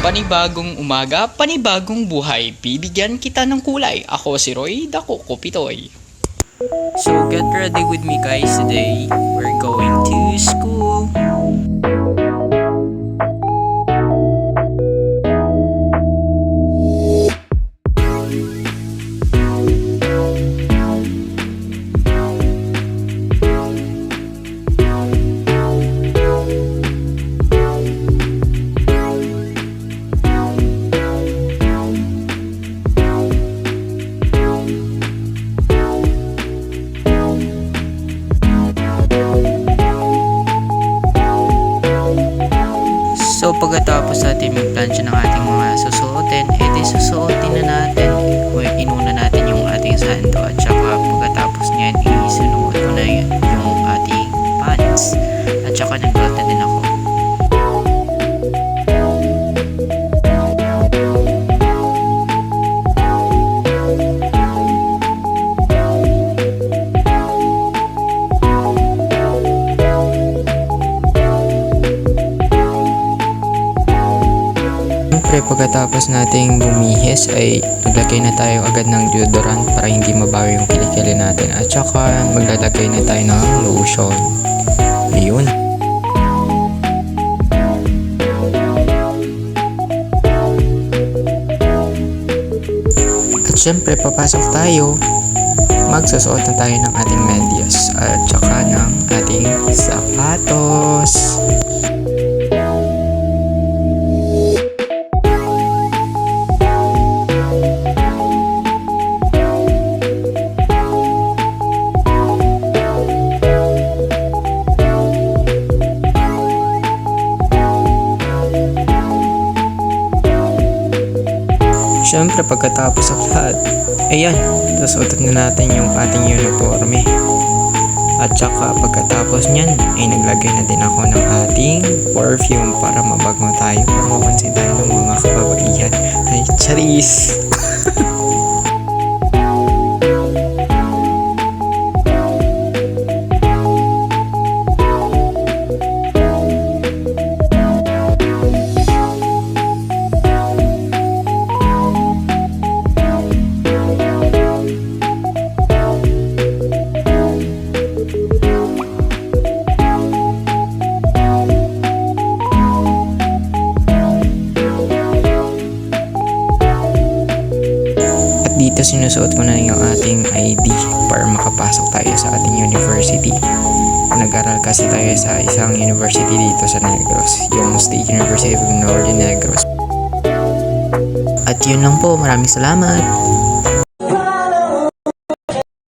Panibagong umaga, panibagong buhay. Bibigyan kita ng kulay. Ako si Roy, dako ko pitoy. So get ready with me guys today. We're going to school. So pagkatapos natin mag-plancha ng ating mga susuotin, edi susuotin na natin. Inuna natin yung ating sando at saka pagkatapos niyan isunuot ko na yung ating pants. At saka nag-belt na din ako. Pagkatapos nating bumihis ay naglagay na tayo agad ng deodorant para hindi mabawi yung kilikili natin at saka maglalagay na tayo ng lotion. Ayun. At syempre papasok tayo, magsusuot na tayo ng ating medyas at saka ng ating sapatos. Siyempre pagkatapos ng lahat, ayan, susuotin na natin yung ating uniforme. At saka pagkatapos nyan, ay naglagay na din ako ng ating perfume para mabago tayo, para mapansin tayo ng mga kababaihan. Ay, charis! Dito sinusuot ko na yung ating ID para makapasok tayo sa ating university. Nag-aral kasi tayo sa isang university dito sa Negros, yung State University of Northern Negros. At yun lang po, maraming salamat!